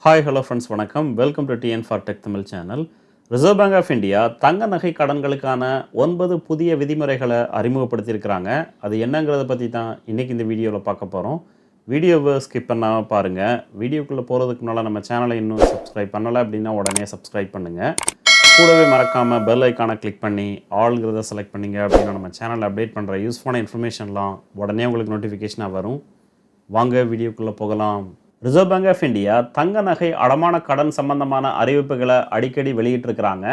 Hi hello friends வணக்கம். Welcome to TN for tech Tamil channel. Reserve Bank of India தங்க நகை கடன்களுக்கான 9 புதிய விதிமுறைகளை அறிமுகப்படுத்தியிருக்கிறாங்க. அது என்னங்கிறத பற்றி தான் இன்றைக்கி இந்த வீடியோவில் பார்க்க போகிறோம். வீடியோவை ஸ்கிப் பண்ணாமல் பாருங்கள். வீடியோக்குள்ளே போகிறதுக்கு முன்னால் நம்ம சேனலை இன்னும் சப்ஸ்கிரைப் பண்ணலை அப்படின்னா உடனே சப்ஸ்கிரைப் பண்ணுங்கள். கூடவே மறக்காமல் பெல் ஐக்கானை கிளிக் பண்ணி ஆல்ங்கிறத செலக்ட் பண்ணிங்க அப்படின்னா நம்ம சேனலில் அப்டேட் பண்ணுற யூஸ்ஃபுல்லான இன்ஃபர்மேஷன்லாம் உடனே உங்களுக்கு நோட்டிஃபிகேஷனாக வரும். வாங்க வீடியோக்குள்ளே போகலாம். ரிசர்வ் பேங்க் ஆஃப் இந்தியா தங்க நகை அடமான கடன் சம்பந்தமான அறிவிப்புகளை அடிக்கடி வெளியிட்டிருக்கிறாங்க.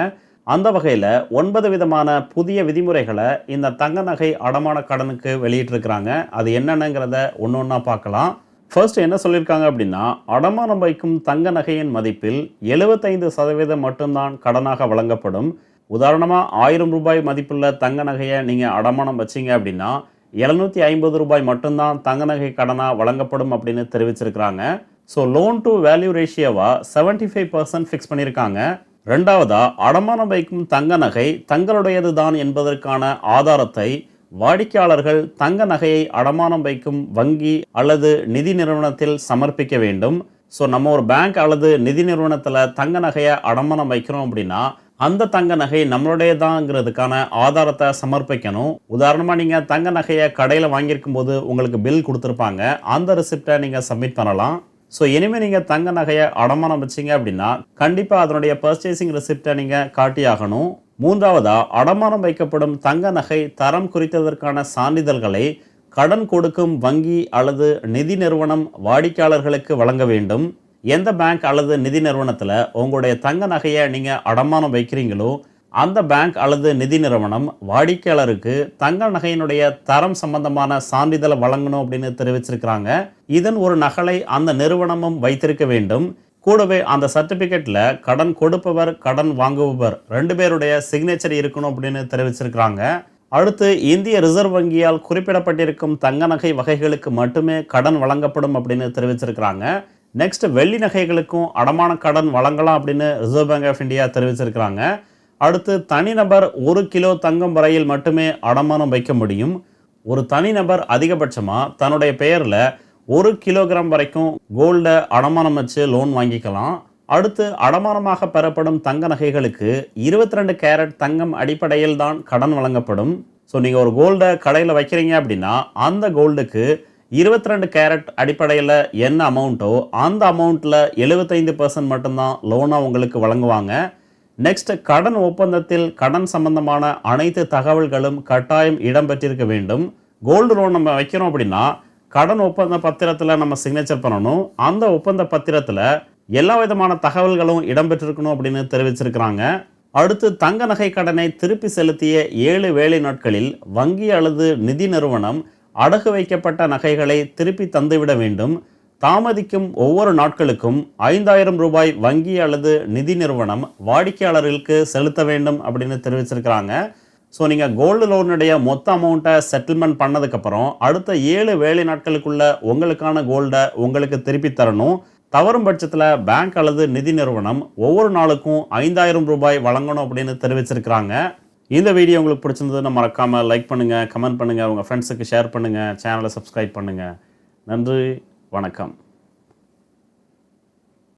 அந்த வகையில் 9 விதமான புதிய விதிமுறைகளை இந்த தங்க நகை அடமான கடனுக்கு வெளியிட்டிருக்கிறாங்க. அது என்னென்னங்கிறத ஒன்று ஒன்றா பார்க்கலாம். ஃபர்ஸ்ட் என்ன சொல்லியிருக்காங்க அப்படின்னா, அடமானம் வைக்கும் தங்க நகையின் மதிப்பில் 75% மட்டும்தான் கடனாக வழங்கப்படும். உதாரணமாக 1000 ரூபாய் மதிப்புள்ள தங்க நகையை நீங்கள் அடமானம் வச்சிங்க அப்படின்னா 750 ரூபாய் மட்டும்தான் தங்க நகை கடனாக வழங்கப்படும் அப்படின்னு தெரிவிச்சிருக்கிறாங்க. ஸோ லோன் டு வேல்யூ ரேஷியோவா 75% ஃபிக்ஸ் பண்ணியிருக்காங்க. ரெண்டாவதா, அடமானம் வைக்கும் தங்க நகை தங்களுடையது தான் என்பதற்கான ஆதாரத்தை வாடிக்கையாளர்கள் தங்க நகையை அடமானம் வைக்கும் வங்கி அல்லது நிதி நிறுவனத்தில் சமர்ப்பிக்க வேண்டும். ஸோ நம்ம ஒரு பேங்க் அல்லது நிதி நிறுவனத்தில் தங்க நகையை அடமானம் வைக்கிறோம் அப்படின்னா அந்த தங்க நகை நம்மளுடையதாங்கிறதுக்கான ஆதாரத்தை சமர்ப்பிக்கணும். உதாரணமாக நீங்கள் தங்க நகையை கடையில் வாங்கியிருக்கும் போது உங்களுக்கு பில் கொடுத்துருப்பாங்க. அந்த ரெசிப்டை நீங்கள் சப்மிட் பண்ணலாம். ஸோ இனிமேல் நீங்கள் தங்க நகையை அடமானம் வச்சிங்க அப்படின்னா கண்டிப்பாக அதனுடைய பர்ச்சேசிங் ரெசிப்டை நீங்கள் காட்டியாகணும். மூன்றாவதாக, அடமானம் வைக்கப்படும் தங்க நகை தரம் குறித்ததற்கான சான்றிதழ்களை கடன் கொடுக்கும் வங்கி அல்லது நிதி நிறுவனம் வாடிக்கையாளர்களுக்கு வழங்க வேண்டும். எந்த பேங்க் அல்லது நிதி நிறுவனத்தில் உங்களுடைய தங்க நகையை நீங்கள் அடமானம் வைக்கிறீங்களோ அந்த பேங்க் அல்லது நிதி நிறுவனம் வாடிக்கையாளருக்கு தங்க நகையினுடைய தரம் சம்பந்தமான சான்றிதழை வழங்கணும் அப்படின்னு தெரிவிச்சிருக்கிறாங்க. இதன் ஒரு நகலை அந்த நிறுவனமும் வைத்திருக்க வேண்டும். கூடவே அந்த சர்டிஃபிகேட்டில் கடன் கொடுப்பவர் கடன் வாங்குபவர் 2 பேருடைய சிக்னேச்சர் இருக்கணும் அப்படின்னு தெரிவிச்சிருக்கிறாங்க. அடுத்து, இந்திய ரிசர்வ் வங்கியால் குறிப்பிடப்பட்டிருக்கும் தங்க நகை வகைகளுக்கு மட்டுமே கடன் வழங்கப்படும் அப்படின்னு தெரிவிச்சிருக்கிறாங்க. நெக்ஸ்ட், வெள்ளி நகைகளுக்கும் அடமான கடன் வழங்கலாம் அப்படின்னு ரிசர்வ் பேங்க் ஆஃப் இந்தியா தெரிவிச்சிருக்கிறாங்க. அடுத்து, தனிநபர் 1 கிலோ தங்கம் வரையில் மட்டுமே அடமானம் வைக்க முடியும். ஒரு தனிநபர் அதிகபட்சமாக தன்னுடைய பெயரில் 1 கிலோகிராம் வரைக்கும் கோல்டை அடமானம் வச்சு லோன் வாங்கிக்கலாம். அடுத்து, அடமானமாக பெறப்படும் தங்க நகைகளுக்கு 22 கேரட் தங்கம் அடிப்படையில் தான் கடன் வழங்கப்படும். ஸோ நீங்கள் ஒரு கோல்டை கடையில் வைக்கிறீங்க அப்படின்னா அந்த கோல்டுக்கு 22 கேரட் அடிப்படையில் என்ன அமௌண்ட்டோ அந்த அமௌண்ட்டில் 75% மட்டும்தான் லோனாக உங்களுக்கு வழங்குவாங்க. நெக்ஸ்ட், கடன் ஒப்பந்தத்தில் கடன் சம்பந்தமான அனைத்து தகவல்களும் கட்டாயம் இடம்பெற்றிருக்க வேண்டும். கோல்டு லோன் நம்ம வைக்கிறோம் அப்படின்னா கடன் ஒப்பந்த பத்திரத்தில் நம்ம சிக்னேச்சர் பண்ணணும். அந்த ஒப்பந்த பத்திரத்தில் எல்லா விதமான தகவல்களும் இடம்பெற்றிருக்கணும் அப்படின்னு தெரிவிச்சிருக்கிறாங்க. அடுத்து, தங்க நகை கடனை திருப்பி செலுத்திய 7 வேலை நாட்களில் வங்கி அல்லது நிதி நிறுவனம் அடகு வைக்கப்பட்ட நகைகளை திருப்பி தந்துவிட வேண்டும். தாமதிக்கும் ஒவ்வொரு நாட்களுக்கும் 5000 ரூபாய் வங்கி அல்லது நிதி நிறுவனம் வாடிக்கையாளர்களுக்கு செலுத்த வேண்டும் அப்படின்னு தெரிவிச்சிருக்கிறாங்க. ஸோ நீங்கள் கோல்டு லோனுடைய மொத்த அமௌண்ட்டை செட்டில்மெண்ட் பண்ணதுக்கப்புறம் அடுத்த 7 வேலை நாட்களுக்குள்ள உங்களுக்கான கோல்டை உங்களுக்கு திருப்பி தரணும். தவறும் பட்சத்தில் பேங்க் அல்லது நிதி நிறுவனம் ஒவ்வொரு நாளுக்கும் 5000 ரூபாய் வழங்கணும் அப்படின்னு தெரிவிச்சிருக்கிறாங்க. இந்த வீடியோ உங்களுக்கு பிடிச்சிருந்ததுன்னு மறக்காமல் லைக் பண்ணுங்கள், கமெண்ட் பண்ணுங்கள், உங்கள் ஃப்ரெண்ட்ஸுக்கு ஷேர் பண்ணுங்கள், சேனலை சப்ஸ்கிரைப் பண்ணுங்கள். நன்றி, வணக்கம்.